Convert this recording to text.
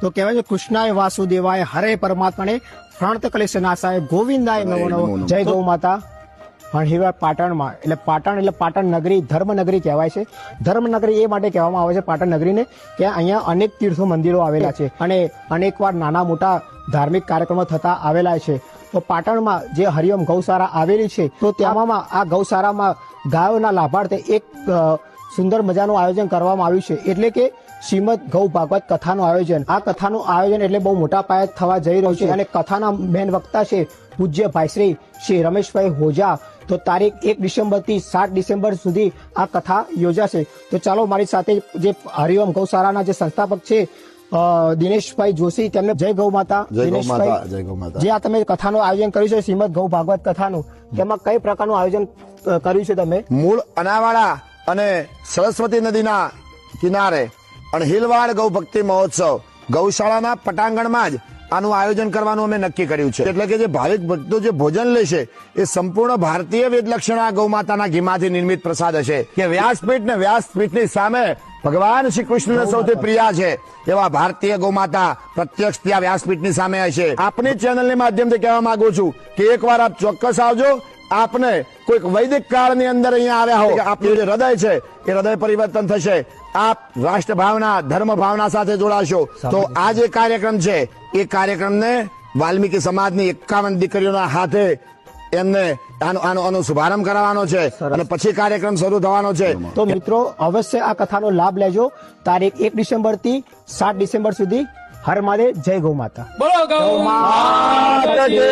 તો કહેવાય છે કૃષ્ણાય વાસુદેવાય હરે પરમાત્માને પ્રાંત ક્લેશનાશાય ગોવિંદાય નમો નમઃ. જય ગૌ માતા. હણહિવરા પાટણમાં એટલે પાટણ નગરી ધર્મનગરી કહેવાય છે. ધર્મનગરી એ માટે કહેવામાં આવે છે પાટણ નગરીને કે અહીંયા અનેક તીર્થો મંદિરો આવેલા છે અને અનેકવાર નાના મોટા ધાર્મિક કાર્યક્રમો થતા આવેલા છે. તો પાટણમાં જે હરિઓમ ગૌશાળા આવેલી છે તો તેમાં આ ગૌશાળામાં ગાયોના લાભાર્થે એક સુંદર મજાનું આયોજન કરવામાં આવ્યું છે, એટલે કે શ્રીમદ ગૌ ભાગવત કથાનું આયોજન. આ કથાનું આયોજન એટલે બહુ મોટા પાયે થવા જઈ રહ્યું છે અને કથાના મેન વક્તા છે પૂજ્ય ભાઈશ્રી શ્રી રમેશભાઈ હોજા. તો તારીખ 1 ડિસેમ્બરથી 7 ડિસેમ્બર સુધી આ કથા યોજાશે. તો ચાલો મારી સાથે જે હરિઓમ ગૌશાળાના જે સંસ્થાપક છે દિનેશભાઈ જોશી, તેમને જય ગૌ માતા. દિનેશભાઈ, જે આ તમે કથાનું આયોજન કર્યું છે શ્રીમદ ગૌ ભાગવત કથાનું, તેમાં કઈ પ્રકારનું આયોજન કર્યું છે તમે? મૂળ અનાવાડા અને સરસ્વતી નદીના કિનારે અણહિલવાડ ગૌ ભક્તિ મહોત્સવ ગૌશાળાના પટાંગણમાં જ આનું આયોજન કરવાનું અમે નક્કી કર્યું છે. એટલે કે જે ભાવિક ભક્તો જે ભોજન લેશે એ સંપૂર્ણ ભારતીય વેદલક્ષણા ગૌ માતાના ઘીમાંથી નિર્મિત પ્રસાદ હશે. કે વ્યાસપીઠ ને વ્યાસપીઠની સામે ભગવાન શ્રી કૃષ્ણને સૌથી પ્રિય છે એવા ભારતીય ગૌ માતા પ્રત્યક્ષ ત્યાં વ્યાસપીઠની સામે હશે. આપની ચેનલની માધ્યમથી કહેવા માંગુ છું કે એકવાર આપ ચોક્કસ આવજો. આપને કોઈક વૈદિક કાળની અંદર અહીંયા આવ્યા હો, આપનું જે હૃદય છે એ હૃદય પરિવર્તન થશે. આપ રાષ્ટ્ર ભાવના ધર્મ ભાવના સાથે જોડાશો. તો આ જે કાર્યક્રમ છે એ કાર્યક્રમને વાલ્મીકી સમાજની 51 દીકરીઓના હાથે એમને આનો શુભારંભ કરાવવાનો છે અને પછી કાર્યક્રમ શરૂ થવાનો છે. તો મિત્રો અવશ્ય આ કથાનો લાભ લેજો. તારીખ 1 ડિસેમ્બર થી 7 ડિસેમ્બર સુધી. હર મહાદેવ. જય ગૌ માતા. બોલો ગૌ માતા. જય.